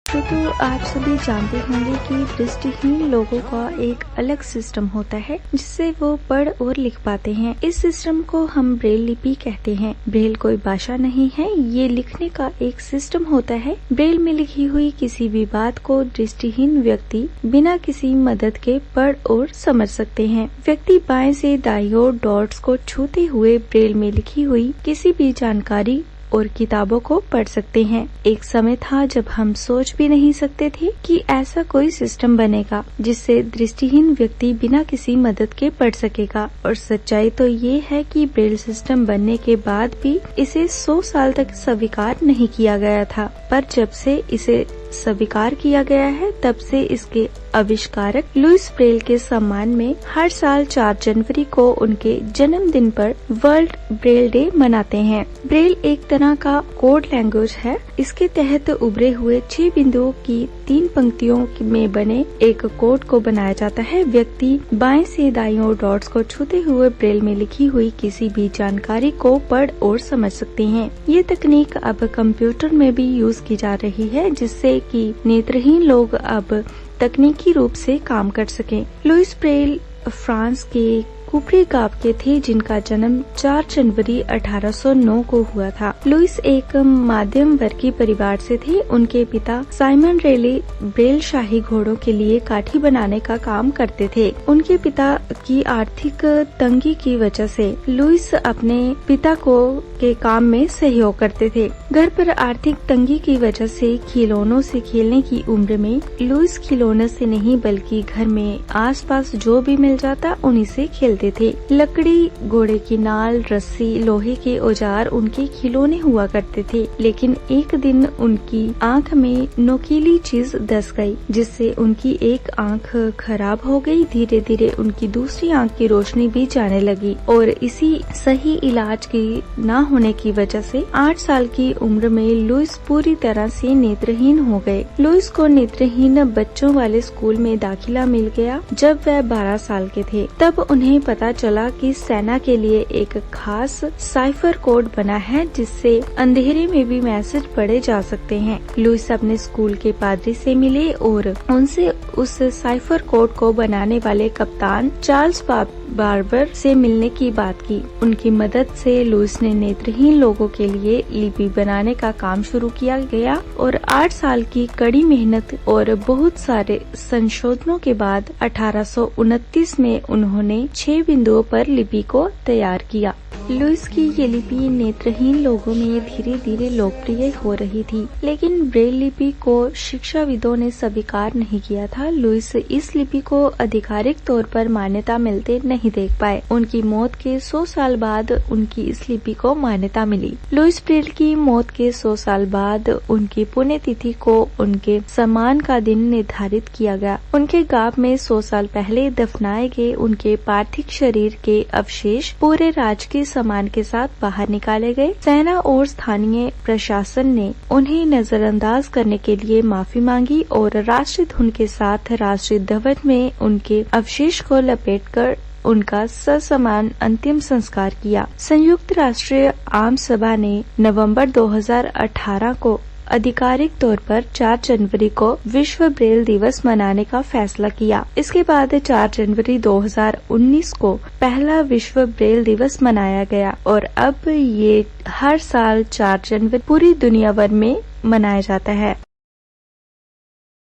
तो आप सभी जानते होंगे कि दृष्टिहीन लोगों का एक अलग सिस्टम होता है जिससे वो पढ़ और लिख पाते हैं। इस सिस्टम को हम ब्रेल लिपि कहते हैं। ब्रेल कोई भाषा नहीं है, ये लिखने का एक सिस्टम होता है। ब्रेल में लिखी हुई किसी भी बात को दृष्टिहीन व्यक्ति बिना किसी मदद के पढ़ और समझ सकते हैं। व्यक्ति बाएं से दाईं ओर डॉट्स को छूते हुए ब्रेल में लिखी हुई किसी भी जानकारी और किताबों को पढ़ सकते हैं। एक समय था जब हम सोच भी नहीं सकते थे कि ऐसा कोई सिस्टम बनेगा जिससे दृष्टिहीन व्यक्ति बिना किसी मदद के पढ़ सकेगा। और सच्चाई तो ये है कि ब्रेल सिस्टम बनने के बाद भी इसे 100 साल तक स्वीकार नहीं किया गया था, पर जब से इसे स्वीकार किया गया है तब से इसके आविष्कारक लुईस ब्रेल के सम्मान में हर साल 4 जनवरी को उनके जन्मदिन पर वर्ल्ड ब्रेल डे मनाते हैं। ब्रेल एक तरह का कोड लैंग्वेज है। इसके तहत उभरे हुए 6 बिंदुओं की 3 पंक्तियों में बने एक कोड को बनाया जाता है। व्यक्ति बाएं से दाईं ओर डॉट्स को छूते हुए ब्रेल में लिखी हुई किसी भी जानकारी को पढ़ और समझ सकते हैं। ये तकनीक अब कंप्यूटर में भी यूज की जा रही है जिससे कि नेत्रहीन लोग अब तकनीकी रूप से काम कर सकें। लुईस ब्रेल फ्रांस के कुपरी गांव के थे जिनका जन्म 4 जनवरी 1809 को हुआ था। लुईस एक मध्यम वर्गीय परिवार से थे। उनके पिता साइमन रेले ब्रेल शाही घोड़ों के लिए काठी बनाने का काम करते थे। उनके पिता की आर्थिक तंगी की वजह से लुईस अपने पिता के काम में सहयोग करते थे। घर पर आर्थिक तंगी की वजह से खिलौनों से खेलने की उम्र में लुईस खिलौनों से नहीं बल्कि घर में आसपास जो भी मिल जाता उन्हीं से खेलते थे। लकड़ी, घोड़े की नाल, रस्सी, लोहे के औजार उनके खिलौने हुआ करते थे। लेकिन एक दिन उनकी आंख में नुकीली चीज धंस गई जिससे उनकी एक आंख खराब हो गई। धीरे धीरे उनकी दूसरी आंख की रोशनी भी जाने लगी और इसी सही इलाज की न होने की वजह से 8 साल की उम्र में लुईस पूरी तरह से नेत्रहीन हो गए। लुईस को नेत्रहीन बच्चों वाले स्कूल में दाखिला मिल गया। जब वह 12 साल के थे तब उन्हें पता चला कि सेना के लिए एक खास साइफर कोड बना है जिससे अंधेरे में भी मैसेज पढ़े जा सकते हैं। लुईस अपने स्कूल के पादरी से मिले और उनसे उस साइफर कोड को बनाने वाले कप्तान चार्ल्स बार्बर से मिलने की बात की। उनकी मदद से लुईस ने नेत्रहीन लोगों के लिए लिपि बनाने का काम शुरू किया गया और 8 साल की कड़ी मेहनत और बहुत सारे संशोधनों के बाद 1829 में उन्होंने 6 बिंदुओं पर लिपि को तैयार किया। लुईस की ये लिपि नेत्रहीन लोगों में धीरे धीरे लोकप्रिय हो रही थी, लेकिन ब्रेल लिपि को शिक्षाविदों ने स्वीकार नहीं किया था। लुईस इस लिपि को आधिकारिक तौर पर मान्यता मिलते नहीं देख पाए। उनकी मौत के 100 साल बाद उनकी इस लिपि को मान्यता मिली। लुईस ब्रेल की मौत के 100 साल बाद उनकी पुण्यतिथि को उनके सम्मान का दिन निर्धारित किया गया। उनके गांव में 100 साल पहले दफनाए गए उनके पार्थिव शरीर के अवशेष पूरे राजकीय सम्मान के साथ बाहर निकाले गए। सेना और स्थानीय प्रशासन ने उन्हें नजरअंदाज करने के लिए माफी मांगी और राष्ट्रीय धुन के साथ राष्ट्रीय ध्वज में उनके अवशेष को लपेटकर उनका ससम्मान अंतिम संस्कार किया। संयुक्त राष्ट्र आम सभा ने नवंबर 2018 को आधिकारिक तौर पर 4 जनवरी को विश्व ब्रेल दिवस मनाने का फैसला किया। इसके बाद 4 जनवरी 2019 को पहला विश्व ब्रेल दिवस मनाया गया और अब ये हर साल 4 जनवरी पूरी दुनिया भर में मनाया जाता है।